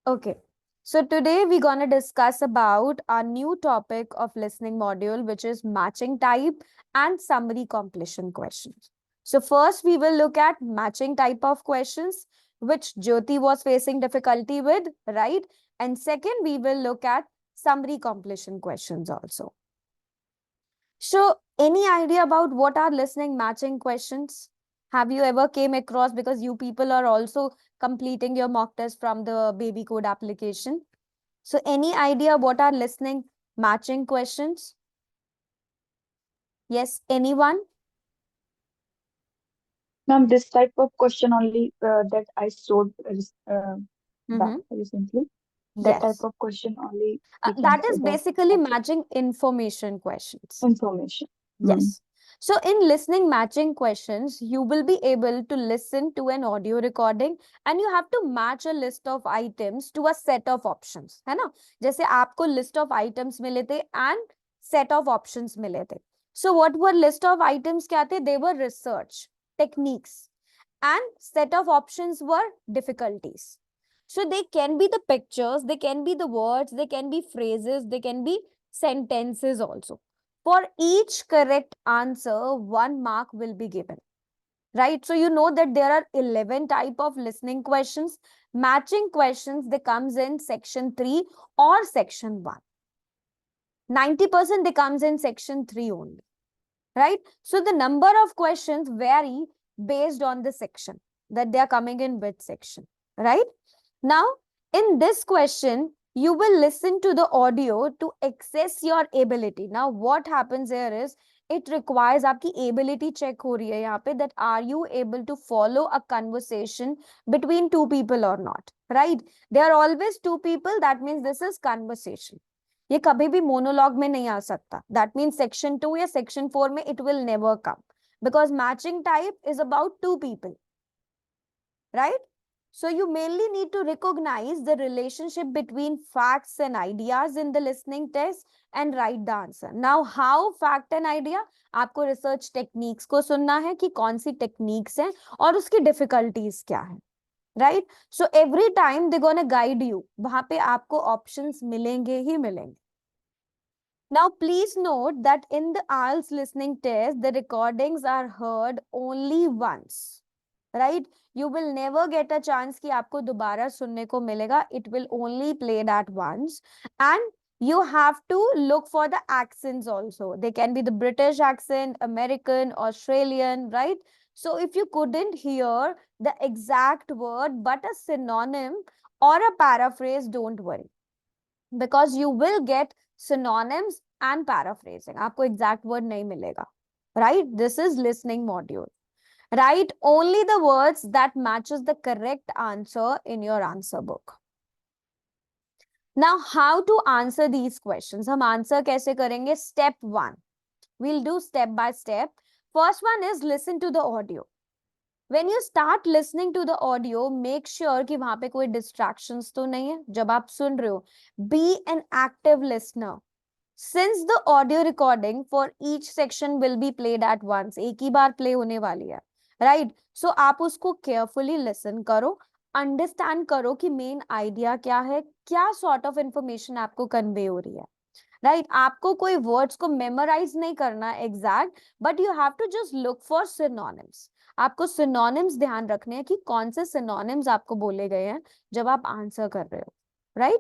Okay. So today we're going to discuss about our new topic of listening module, which is matching type and summary completion questions. So first we will look at matching type of questions, which Jyoti was facing difficulty with, right? And second, we will look at summary completion questions also. So any idea about what are listening matching questions? Have you ever came across, because you people are also completing your mock test from the babycode application? So any idea what are listening matching questions? Yes, anyone? Ma'am, this type of question only that I showed Mm-hmm. recently. That type Yes. of question only we can That say is that basically matching matching information questions. information. Hmm. Yes. So in listening matching questions, you will be able to listen to an audio recording and you have to match a list of items to a set of options, है ना? जैसे आपको list of items मिले थे and set of options मिले थे. So what were list of items क्या थे? They were research techniques and set of options were difficulties. So they can be the pictures, they can be the words, they can be phrases, they can be sentences also. For each correct answer, 1 mark will be given. Right? So you know that there are 11 type of listening questions. Matching questions, they comes in section 3 or section 1. 90% they comes in section 3 only. Right? So the number of questions vary based on the section that they are coming in which section. Right? Now, in this question, you will listen to the audio to access your ability. Now, what happens here is, it requires आपकी ability check हो रही है यहाँ पे, that are you able to follow a conversation between two people or not, right? There are always two people, that means this is conversation. ये कभी भी monologue में नहीं आ सकता. That means section 2 या section 4 में it will never come, because matching type is about two people, right? So you mainly need to recognize the relationship between facts and ideas in the listening test and write the answer. Now, how fact and idea? आपको research techniques को सुनना है कि कौन सी techniques हैं और उसकी difficulties क्या है, right? So every time they're gonna guide you. वहां पे आपको options मिलेंगे ही मिलेंगे. Now, please note that in the IELTS listening test, the recordings are heard only once. Right? You will never get a chance कि आपको दोबारा सुनने को मिलेगा. It will only played at once. And you have to look for the accents also. They can be the British accent, American, Australian, right? So if you couldn't hear the exact word but a synonym or a paraphrase, don't worry, because you will get synonyms and paraphrasing. आपको exact word नहीं मिलेगा. Right? This is listening module. Write only the words that matches the correct answer in your answer book. Now, how to answer these questions? हम answer कैसे करेंगे? Step 1. We'll do step by step. First one is listen to the audio. When you start listening to the audio, make sure कि वहां पे कोई distractions तो नहीं है जब आप सुन रहे हो. Be an active listener. Since the audio recording for each section will be played at once, एक ही बार play होने वाली है, right? So आप उसको carefully listen करो, understand करो कि main idea क्या है, क्या sort of information आपको convey हो रही है, right? आपको कोई words को memorize नहीं करना exact, but you have to just look for synonyms. आपको synonyms ध्यान रखने हैं कि कौन से synonyms आपको बोले गए हैं जब आप answer कर रहे हो, right?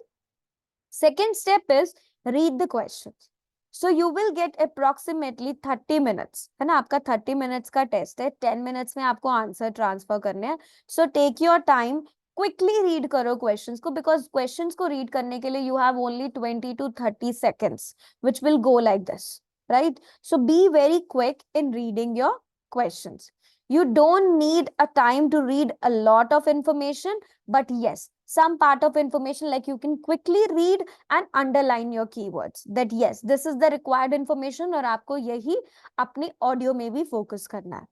Second step is read the questions. So you will get approximately 30 minutes. है ना, आपका 30 minutes का test है, 10 minutes में आपको answer transfer करने हैं. So take your time, quickly read करो questions को, because questions को read करने के लिए you have only 20 to 30 seconds, which will go like this, right? So be very quick in reading your questions. You don't need a time to read a lot of information, but yes, some part of information, like you can quickly read and underline your keywords, that yes, this is the required information और आपको यही अपनी audio में भी focus करना है.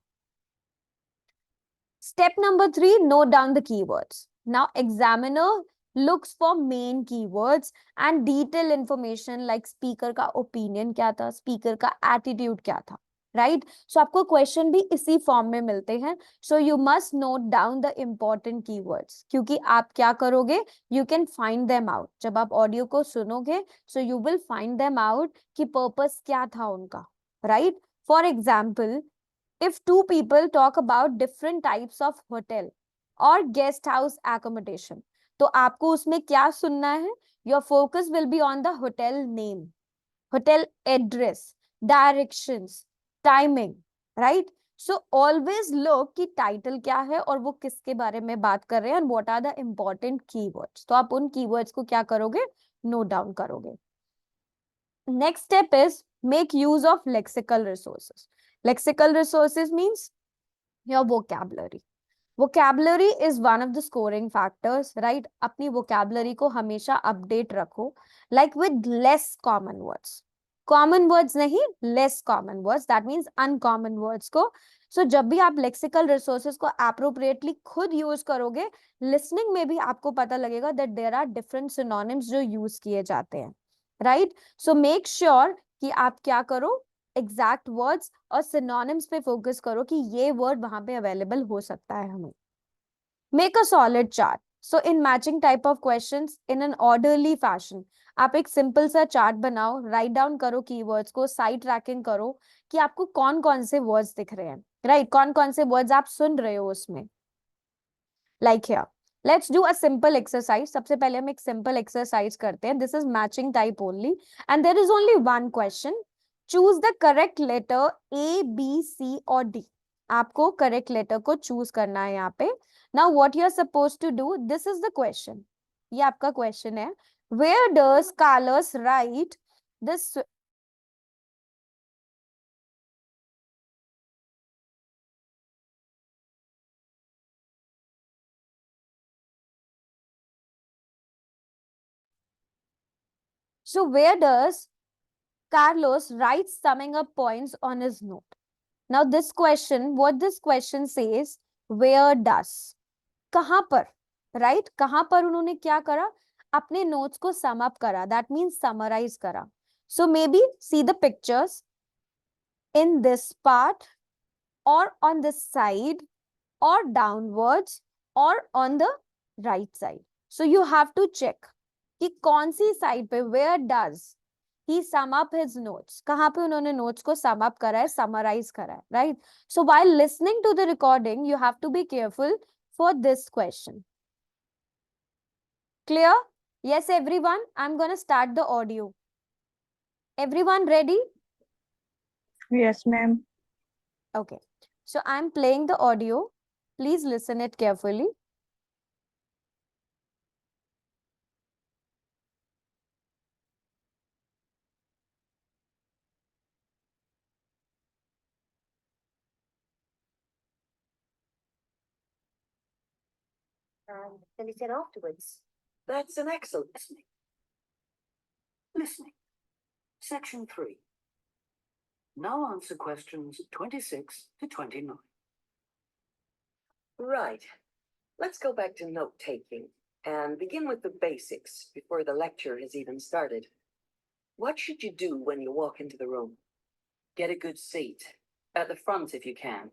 Step number 3, note down the keywords. Now, examiner looks for main keywords and detailed information like speaker का opinion क्या था, speaker का attitude क्या था. राइट? सो आपको क्वेश्चन भी इसी फॉर्म में मिलते हैं. So you must note down the important keywords, क्योंकि आप क्या करोगे, you can find them out जब आप ऑडियो को सुनोगे. So you will find them out कि पर्पस क्या था उनका, right? For example, if two people talk about different types of hotel or guest house accommodation, तो आपको उसमें क्या सुनना है? Your focus will be on the hotel name, hotel address, directions, timing, right? So always look कि title क्या है और वो किसके बारे में बात कर रहे हैं, and what are the important keywords. तो आप उन keywords को क्या करोगे? Note down करोगे. Next step is make use of lexical resources. Lexical resources means your vocabulary. Vocabulary is one of the scoring factors, right? अपनी vocabulary को हमेशा update रखो, like with less common words. Common words नहीं, less common words. That means uncommon words को. So जब भी आप lexical resources को appropriately खुद use करोगे, listening में भी आपको पता लगेगा that there are different synonyms जो use किए जाते हैं, right? So make sure कि आप क्या करो, एग्जैक्ट वर्ड्स और सिनोनिम्स पे फोकस करो कि ये वर्ड वहां पे अवेलेबल हो सकता है हमें. Make a solid chart. So in matching type of questions in an orderly fashion, आप एक सिंपल सा चार्ट बनाओ, राइट डाउन करो कीवर्ड्स को, साइड ट्रैकिंग करो कि आपको कौन कौन से वर्ड्स दिख रहे हैं, राइट? कौन कौन से वर्ड्स आप सुन रहे हो उसमें. Like here, let's do a simple exercise. सबसे पहले हम एक सिंपल एक्सरसाइज करते हैं. This is matching type only and there is only one question. Choose the correct letter A, B, C और डी. आपको करेक्ट लेटर को चूज करना है यहाँ पे. Now what you are suppose to do, this is the question. ये आपका question है. Where does Carlos write this? So where does Carlos writes summing up points on his note? Now this question, what this question says, where does, कहां पर, right? कहां पर उन्होंने क्या करा, अपने notes को sum up करा, that means summarize करा. So maybe see the pictures in this part or on this side or downwards or on the right side. So you have to check कि कौन सी side पे, where does he sum up his notes, कहाँ पे उन्होंने notes को sum up करा है, summarize करा है, right? So while listening to the recording, you have to be careful for this question. Clear? Yes, everyone. I'm gonna start the audio. Everyone ready? Yes, ma'am. Okay. So I'm playing the audio. Please listen it carefully. And fill it in afterwards. That's an excellent listening. Listening. Section 3. Now answer questions 26 to 29. Right. Let's go back to note-taking and begin with the basics before the lecture has even started. What should you do when you walk into the room? Get a good seat, at the front if you can,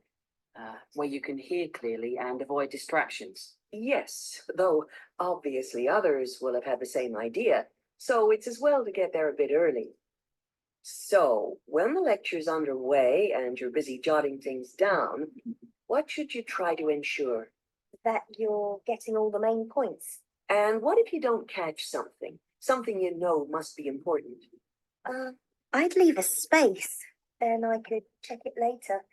where you can hear clearly and avoid distractions. Yes, though obviously others will have had the same idea, so it's as well to get there a bit early. So, when the lecture's underway and you're busy jotting things down, what should you try to ensure? That you're getting all the main points. And what if you don't catch something? Something you know must be important. I'd leave a space. Then I could check it later.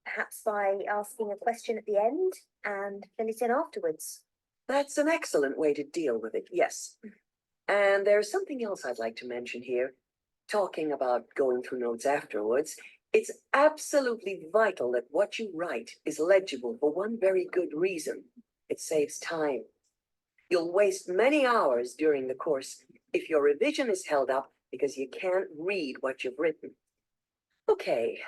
Perhaps by asking a question at the end and fill it in afterwards. That's an excellent way to deal with it, yes. And there's something else I'd like to mention here. Talking about going through notes afterwards, it's absolutely vital that what you write is legible for one very good reason. It saves time. You'll waste many hours during the course if your revision is held up because you can't read what you've written. Okay,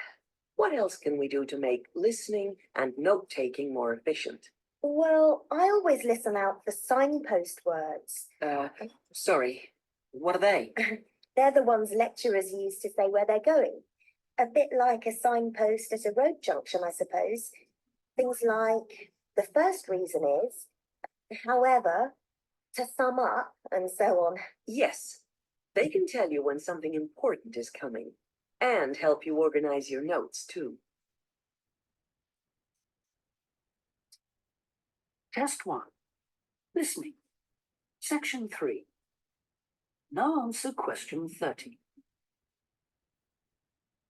what else can we do to make listening and note-taking more efficient? Well, I always listen out for signpost words. Sorry, what are they? They're the ones lecturers use to say where they're going. A bit like a signpost at a road junction, I suppose. Things like, the first reason is, however, to sum up, and so on. Yes, they can tell you when something important is coming and help you organize your notes too. Test 1. Listening. Section 3. Now answer question 30.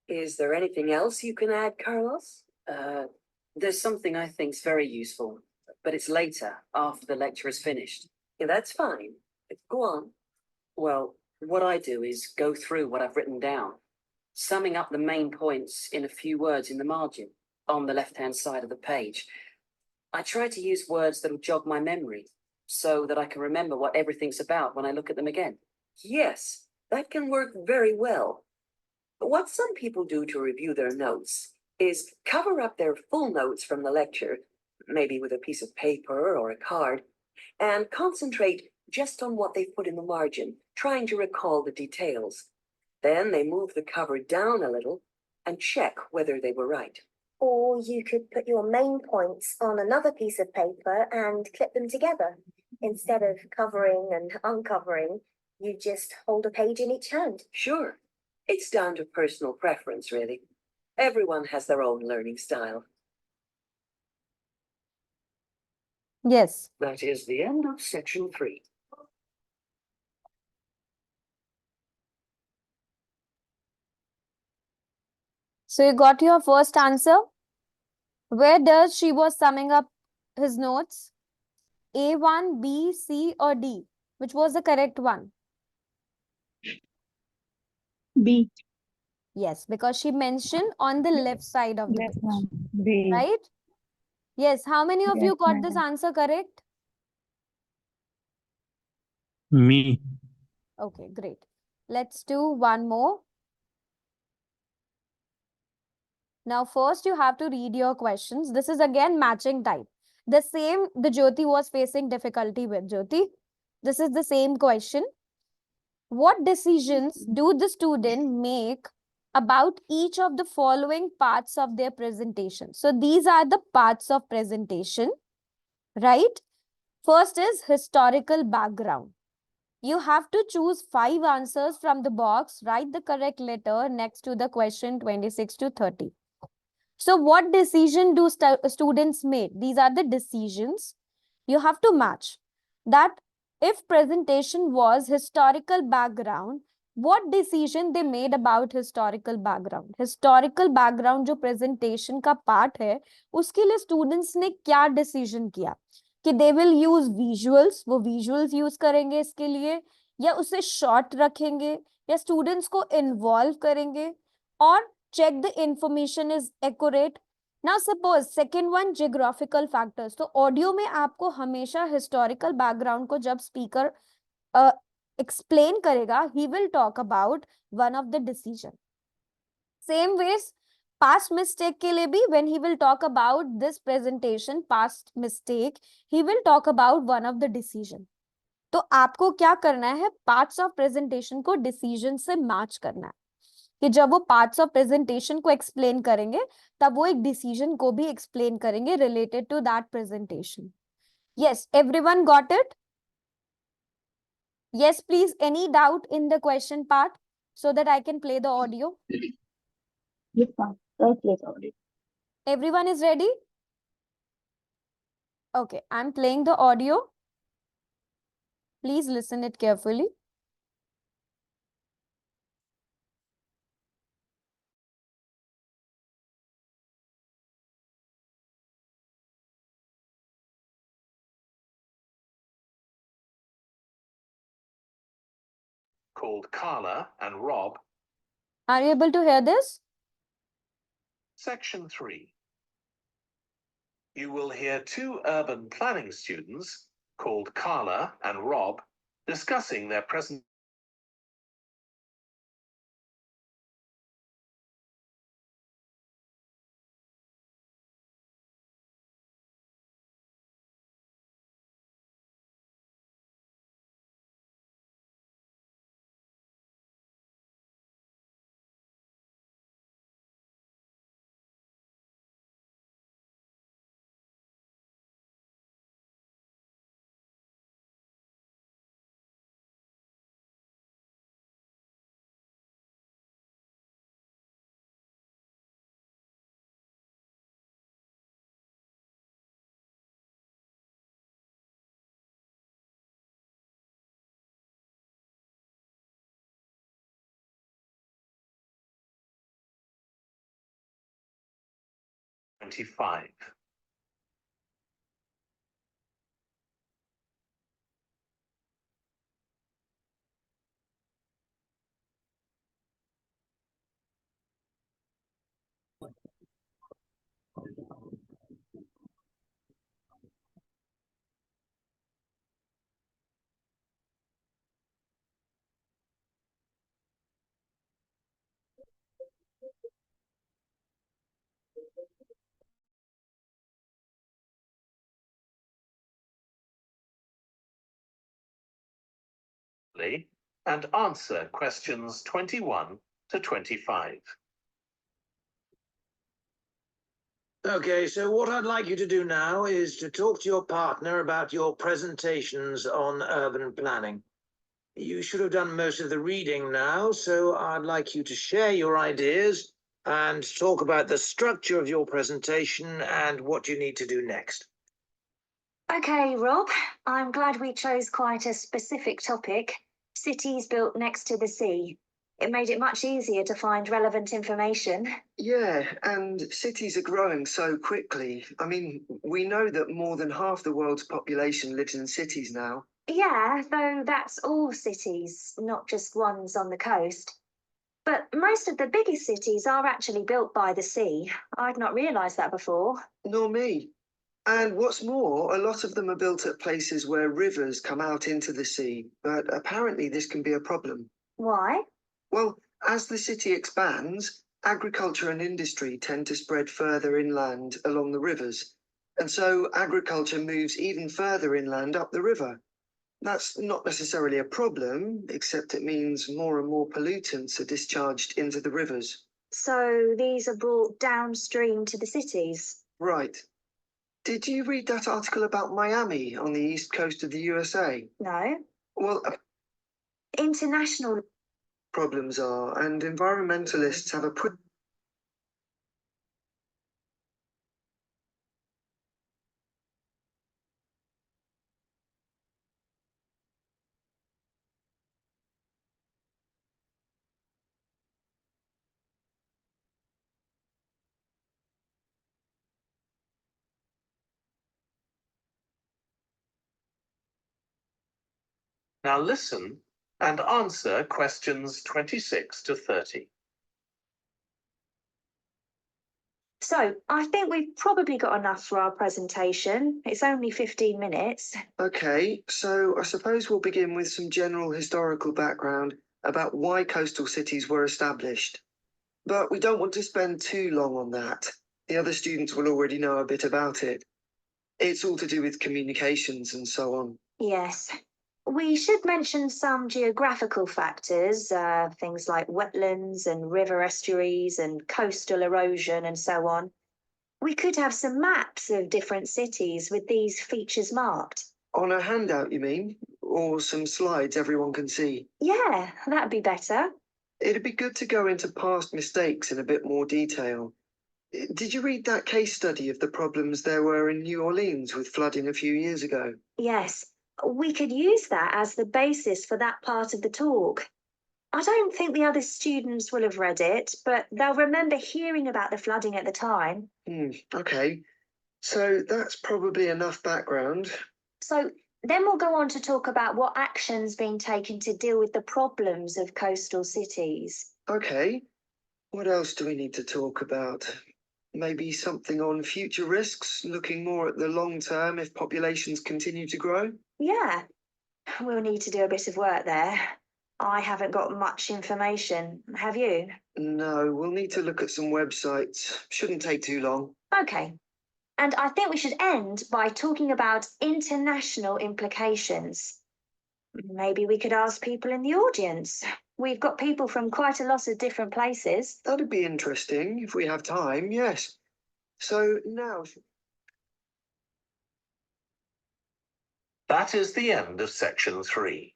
Is there anything else you can add, Carlos? There's something I think's very useful, but it's later, after the lecture is finished. Yeah, that's fine. Go on. Well, what I do is go through what I've written down, summing up the main points in a few words in the margin, on the left-hand side of the page. I try to use words that'll jog my memory, so that I can remember what everything's about when I look at them again. Yes, that can work very well. But what some people do to review their notes is cover up their full notes from the lecture, maybe with a piece of paper or a card, and concentrate just on what they've put in the margin, trying to recall the details. Then they move the cover down a little and check whether they were right. Or you could put your main points on another piece of paper and clip them together. Instead of covering and uncovering, you just hold a page in each hand. Sure, it's down to personal preference, really. Everyone has their own learning style. Yes. That is the end of section 3. So you got your first answer. Where does she was summing up his notes? A1, B, C, or D? Which was the correct one? B. Yes, because she mentioned on the left side of the Yes, page, ma'am. B. right? Yes, how many of Yes, you got this ma'am. answer correct? Me. Okay, great. Let's do one more. Now, first you have to read your questions. This is again matching type. The same the Jyoti was facing difficulty with. Jyoti, this is the same question. What decisions do the student make about each of the following parts of their presentation? So these are the parts of presentation, right? First is historical background. You have to choose 5 answers from the box. Write the correct letter next to the question 26 to 30. So what decision do students make? These are the decisions. You have to match that. If presentation was historical background, what decision they made about historical background? Historical background जो presentation का part है, उसके लिए students ने क्या decision किया? कि they will use visuals, वो visuals use करेंगे इसके लिए, या उसे short रखेंगे, या students को involve करेंगे, और check the information is accurate. Now suppose second one, geographical factors. तो ऑडियो में आपको हमेशा historical background को जब speaker explain करेगा, he will talk about one of the decision. Same ways past mistake के लिए भी, when he will talk about this presentation past mistake, he will talk about one of the decision. तो आपको क्या करना है? Parts of presentation को decision से मैच करना है, कि जब वो पार्ट्स ऑफ प्रेजेंटेशन को एक्सप्लेन करेंगे तब वो एक डिसीजन को भी एक्सप्लेन करेंगे related to that presentation. Yes, everyone got it? Yes please, any doubt in the question part so that I can play the audio? Yes, ma'am. Right, please, audio. Everyone is ready? Okay, I'm playing the audio. Please listen it carefully. Called Carla and Rob. Are you able to hear this? Section 3. You will hear 2 urban planning students called Carla and Rob discussing their present 25. And answer questions 21 to 25. Okay, so what I'd like you to do now is to talk to your partner about your presentations on urban planning. You should have done most of the reading now, so I'd like you to share your ideas and talk about the structure of your presentation and what you need to do next. Okay, Rob, I'm glad we chose quite a specific topic. Cities built next to the sea. It made it much easier to find relevant information. Yeah, and cities are growing so quickly. I mean, we know that more than half the world's population lives in cities now. Yeah, though that's all cities, not just ones on the coast. But most of the biggest cities are actually built by the sea. I'd not realised that before. Nor me. And what's more, a lot of them are built at places where rivers come out into the sea, but apparently this can be a problem. Why? Well, as the city expands, agriculture and industry tend to spread further inland along the rivers, and so agriculture moves even further inland up the river. That's not necessarily a problem, except it means more and more pollutants are discharged into the rivers. So these are brought downstream to the cities? Right. Did you read that article about Miami on the east coast of the USA? No. Well, International. problems are, and environmentalists have a Now listen and answer questions 26 to 30. So I think we've probably got enough for our presentation. It's only 15 minutes. Okay, so I suppose we'll begin with some general historical background about why coastal cities were established. But we don't want to spend too long on that. The other students will already know a bit about it. It's all to do with communications and so on. Yes. We should mention some geographical factors, things like wetlands and river estuaries and coastal erosion and so on. We could have some maps of different cities with these features marked. On a handout, you mean? Or some slides everyone can see? Yeah, that'd be better. It'd be good to go into past mistakes in a bit more detail. Did you read that case study of the problems there were in New Orleans with flooding a few years ago? Yes, we could use that as the basis for that part of the talk. I don't think the other students will have read it, but they'll remember hearing about the flooding at the time. Okay. So that's probably enough background. So then we'll go on to talk about what action's being taken to deal with the problems of coastal cities. Okay. What else do we need to talk about? Maybe something on future risks, looking more at the long term if populations continue to grow? Yeah, we'll need to do a bit of work there. I haven't got much information, have you? No, we'll need to look at some websites. Shouldn't take too long. Okay. And I think we should end by talking about international implications. Maybe we could ask people in the audience. We've got people from quite a lot of different places. That'd be interesting if we have time, yes. So now... That is the end of section 3.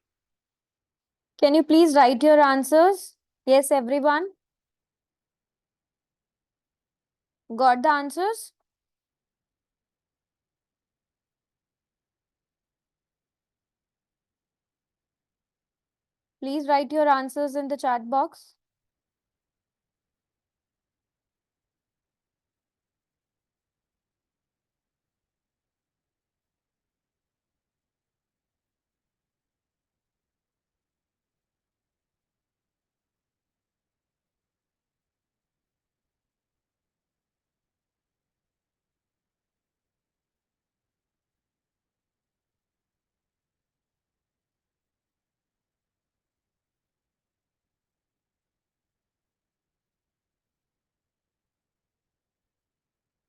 Can you please write your answers? Yes, everyone? Got the answers? Please write your answers in the chat box.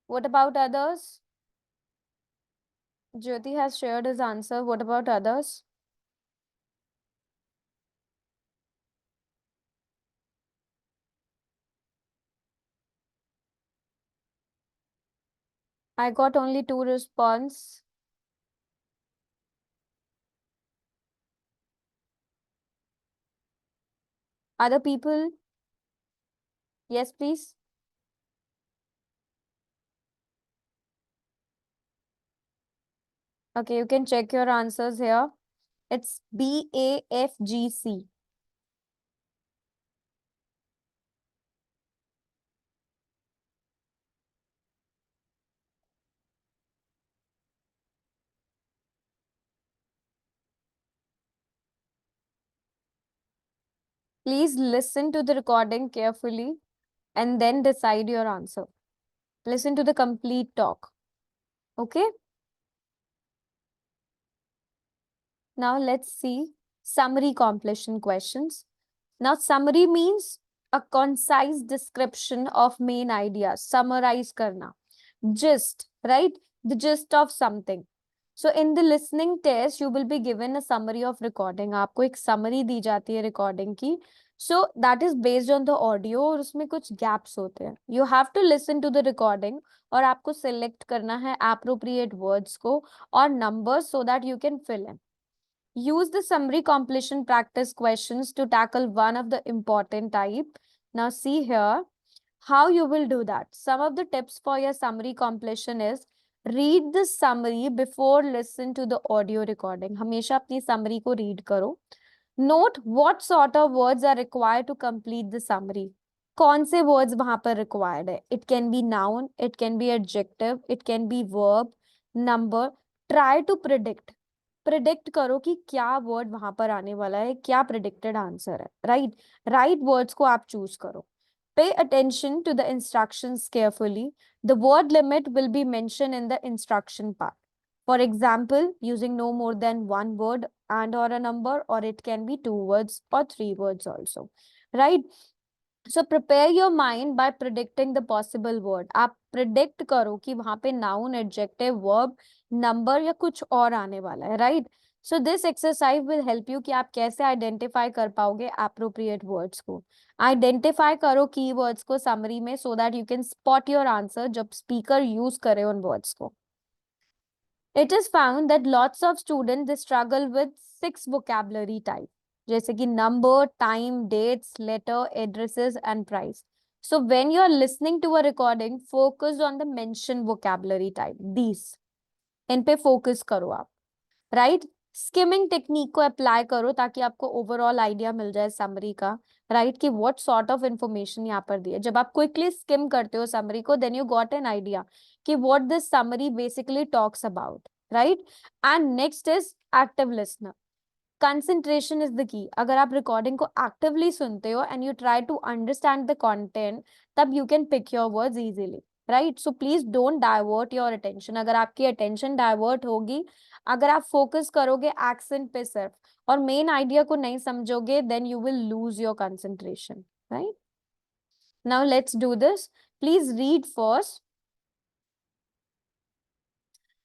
What about others? Jyoti has shared his answer. What about others? I got only 2 response. Other people? Yes, please. Okay, you can check your answers here. It's BAFGC. Please listen to the recording carefully and then decide your answer. Listen to the complete talk. Okay? Now let's see summary completion questions. Now, summary means a concise description of main ideas. Summarize karna. Gist, right? The gist of something. So, in the listening test, you will be given a summary of recording. आपको एक summary दी जाती है recording की. So, that is based on the audio और उसमें कुछ gaps होते हैं. You have to listen to the recording और आपको select करना है appropriate words को और numbers so that you can fill in. Use the summary completion practice questions to tackle one of the important type. Now see here how you will do that. Some of the tips for your summary completion is read the summary before listen to the audio recording. हमेशा अपनी summary को read करो. Note what sort of words are required to complete the summary. कौन से words वहां पर required है? It can be noun, it can be adjective, it can be verb, number. Try to predict. Predict करो कि क्या word वहां पर आने वाला है, क्या प्रिडिक्टेड आंसर है, राइट. राइट वर्ड्स को आप चूज करो. Pay attention to the instructions carefully. The word limit will be mention in the instruction part. For example, using no more than 1 word and or a number, or it can be 2 words or 3 words also, right? So prepare your mind by predicting the possible word. आप predict करो कि वहां पे noun, adjective, verb, number या कुछ और आने वाला है, right? So this exercise will help you कि आप कैसे identify कर पाओगे appropriate words को. Identify करो keywords को summary में so that you can spot your answer जब speaker use करे उन words को. It is found that lots of students they struggle with 6 vocabulary types. जैसे कि number, time, dates, letter, addresses and price. So when you are listening to a recording, focus on the mentioned vocabulary type. These. इन पे focus करो आप. Right? Skimming technique को apply करो ताकि आपको overall idea मिल जाए summary का. Right? कि what sort of information यहाँ पर दी है. जब आप quickly skim करते हो summary को, then you got an idea कि what this summary basically talks about. Right? And next is active listener. Concentration is the key. अगर आप recording को actively सुनते हो and you try to understand the content, तब you can pick your words easily. Right? So please don't divert your attention. अगर आपकी attention divert होगी, अगर आप focus करोगे accent पे सिर्फ और main idea को नहीं समझोगे, then you will lose your concentration. Right? Now let's do this. Please read first.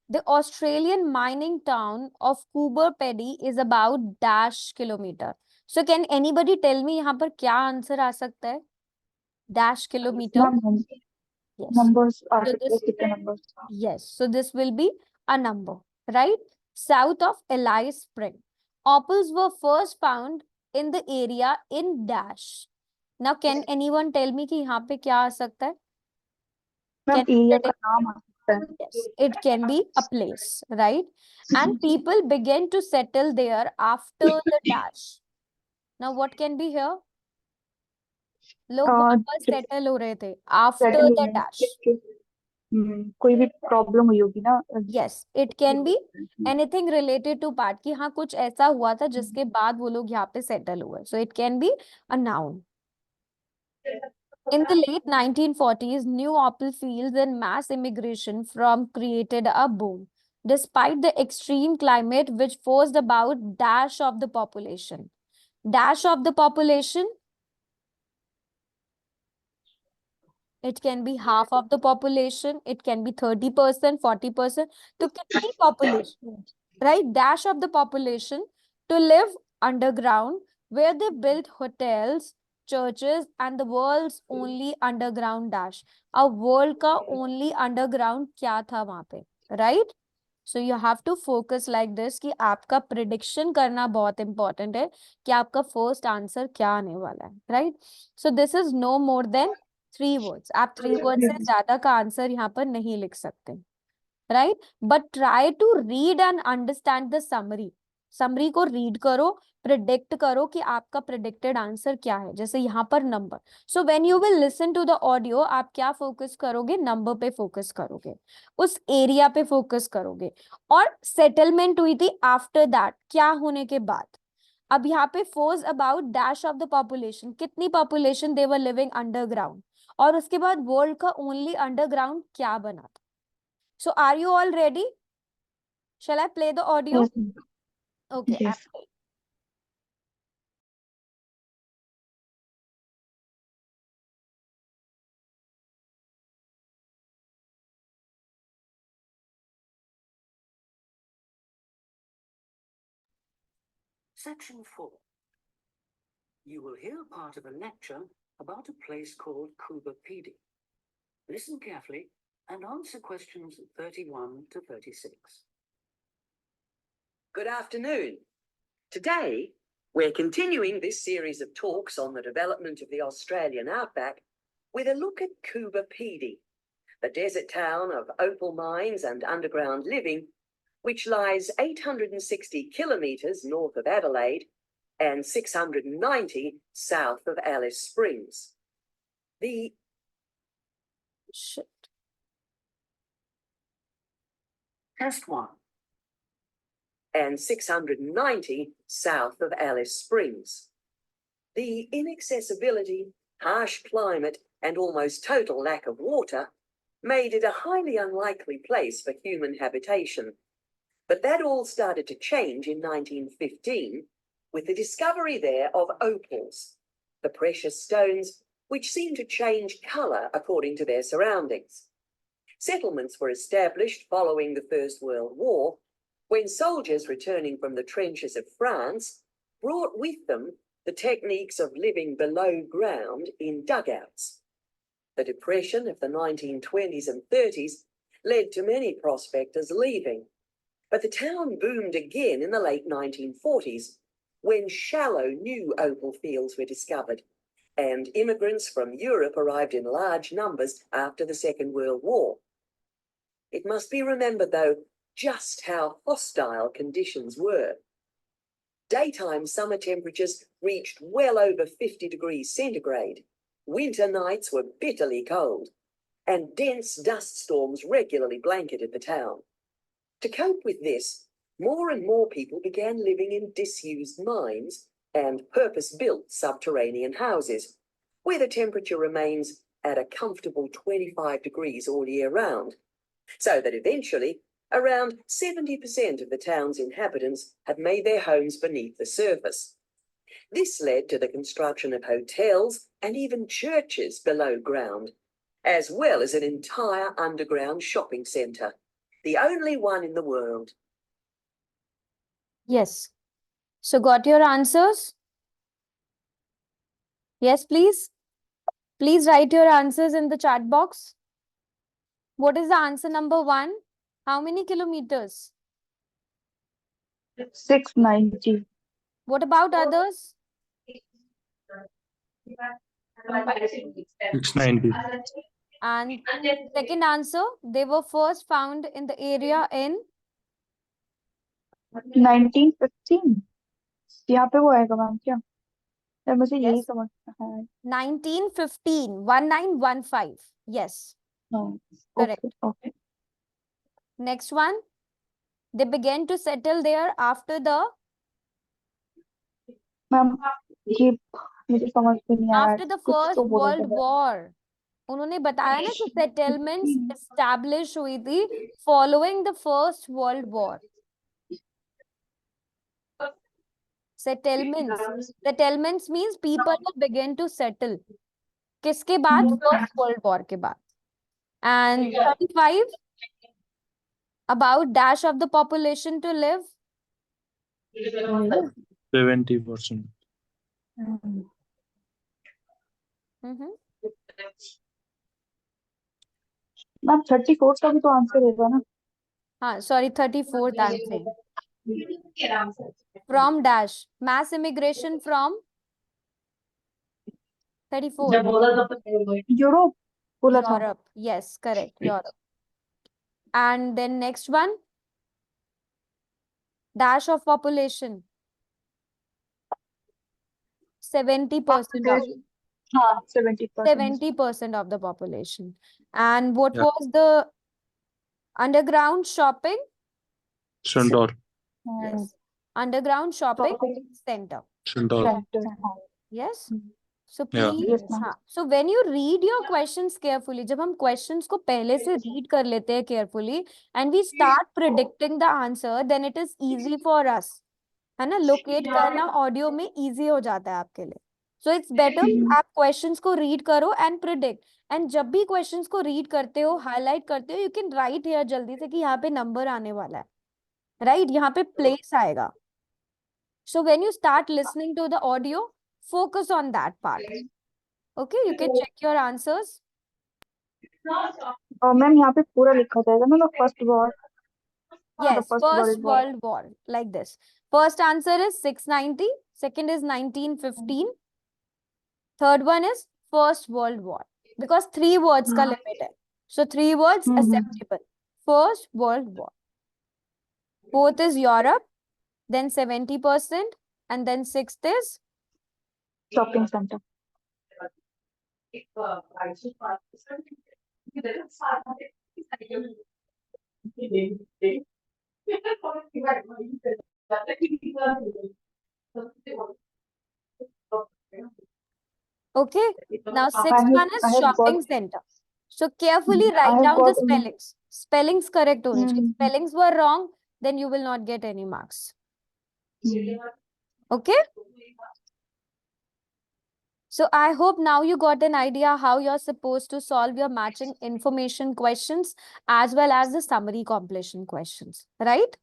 The Australian mining town of Coober Pedy is about dash kilometer. So can anybody tell me यहाँ पर क्या answer आ सकता है? Dash kilometer. Yes. Numbers are So this, कितने numbers? yes. So this will be a number, right? South of Elias Spring. Opals were first found in the area in dash. Now can anyone tell me कि यहाँ पे क्या आ सकता है? Ma'am Can you area का predict? नाम आ सकता है. Yes, it can be a place, right? And people began to settle there after the dash. Now, what can be here? लोग वहां पर settle हो रहे थे after settle the हुए dash. कोई भी प्रॉब्लम हुई होगी ना. Yes, it can be anything related to part कि हाँ कुछ ऐसा हुआ था जिसके बाद वो लोग यहाँ पे settle हुए. So it can be a noun. In the late 1940s, new opal fields and mass immigration from created a boom, despite the extreme climate which forced about dash of the population. Dash of the population? It can be half of the population. It can be 30%, 40%. तो कितनी population, right? Dash of the population to live underground, where they built hotels, churches, and the world's only underground dash. A world का only underground क्या था वहाँ पे, right? So you have to focus like this कि आपका prediction करना बहुत important है कि आपका first answer क्या आने वाला है, right? So this is no more than 3 words. आप 3 words से ज्यादा का आंसर यहाँ पर नहीं लिख सकते, right? But try to read and understand the summary. Summary को read करो, predict करो कि आपका predicted answer क्या है. जैसे यहाँ पर number. So when you will listen to the audio, आप क्या focus करोगे? Number पे focus करोगे, उस area पे focus करोगे. और settlement हुई थी after that, क्या होने के बाद. अब यहाँ पे force about dash of the population, कितनी population they were living underground, और उसके बाद world का only underground क्या बना था. So are you all ready? Shall I play the audio? Yes. Okay. Yes. Section 4. You will hear part of a lecture about a place called Cuba Pedy. Listen carefully and answer questions 31 to 36. Good afternoon. Today, we're continuing this series of talks on the development of the Australian outback with a look at Cuba Pedy, the desert town of opal mines and underground living, which lies 860 kilometres north of Adelaide and 690 south of Alice Springs. Shit. Test 1. And 690 south of Alice Springs. The inaccessibility, harsh climate, and almost total lack of water made it a highly unlikely place for human habitation. But that all started to change in 1915 with the discovery there of opals, the precious stones which seem to change colour according to their surroundings. Settlements were established following the First World War, when soldiers returning from the trenches of France brought with them the techniques of living below ground in dugouts. The depression of the 1920s and 30s led to many prospectors leaving, but the town boomed again in the late 1940s when shallow new opal fields were discovered, and immigrants from Europe arrived in large numbers after the Second World War. It must be remembered, though, just how hostile conditions were. Daytime summer temperatures reached well over 50 degrees centigrade. Winter nights were bitterly cold, and dense dust storms regularly blanketed the town. To cope with this, more and more people began living in disused mines and purpose-built subterranean houses, where the temperature remains at a comfortable 25 degrees all year round, so that eventually around 70% of the town's inhabitants had made their homes beneath the surface. This led to the construction of hotels and even churches below ground, as well as an entire underground shopping centre, the only one in the world. Yes. So got your answers? Yes, please. Please write your answers in the chat box. What is the answer number 1? How many kilometers? 690. What about others? 690. And second answer, they were first found in the area in 1915. यहाँ पे वो आएगा ma'am क्या? यार मुझे यही Yes. समझ है. 1915, 1915. Yes, No. correct. Okay. Next one, they began to settle there after the ma'am ये मुझे समझ में नहीं आ रहा है. after the कुछ First तो बोलो World जरा. War. उन्होंने बताया ना कि settlements established हुई थी following the First World War. Settlements. Settlements means people will begin to settle. किसके बाद? फर्स्ट वर्ल्ड वॉर के बाद. And 35, about dash of the population to live. 70%. Mm-hmm. Ma'am 34 का भी तो आंसर होगा ना? हाँ, sorry, 34th I'm saying. From dash. Mass immigration from 34. Europe बोला था. Europe. Yes, correct. Europe. And then next one. Dash of population. 70% of. हाँ 70%. 70% of the population. And what Yeah. was the underground shopping? Centaur. Yes. Underground shopping center. Centaur. Yes. Hmm. So Yeah. please, Yes, ma'am. हाँ. So when you read your questions carefully, जब हम questions को पहले से read कर लेते हैं carefully and we start predicting the answer, then it is easy for us. है ना? Locate करना audio में easy हो जाता है आपके लिए. So it's better आप questions को read करो and predict. And जब भी questions को read करते हो, highlight करते हो, you can write here जल्दी से कि यहाँ पे number आने वाला है. Right? यहाँ पे place आएगा. So when you start listening to the audio, focus on that part. Okay, you can check your answers. Ma'am यहाँ पे पूरा लिखा जाएगा ना, first war. Yes, First First World War. World War, like this. First answer is 690, second is 1915, third one is First World War. Because 3 words ka limit hai. So 3 words acceptable. First World War. Fourth is Europe, then 70%, and then sixth is shopping centre. okay. Now sixth have- one is I have shopping got- center. So carefully I write have down the got- spellings. Spellings correct होने चाहिए. Mhm. Spellings were wrong, then you will not get any marks. Okay? So I hope now you got an idea how you're supposed to solve your matching information questions as well as the summary completion questions, right?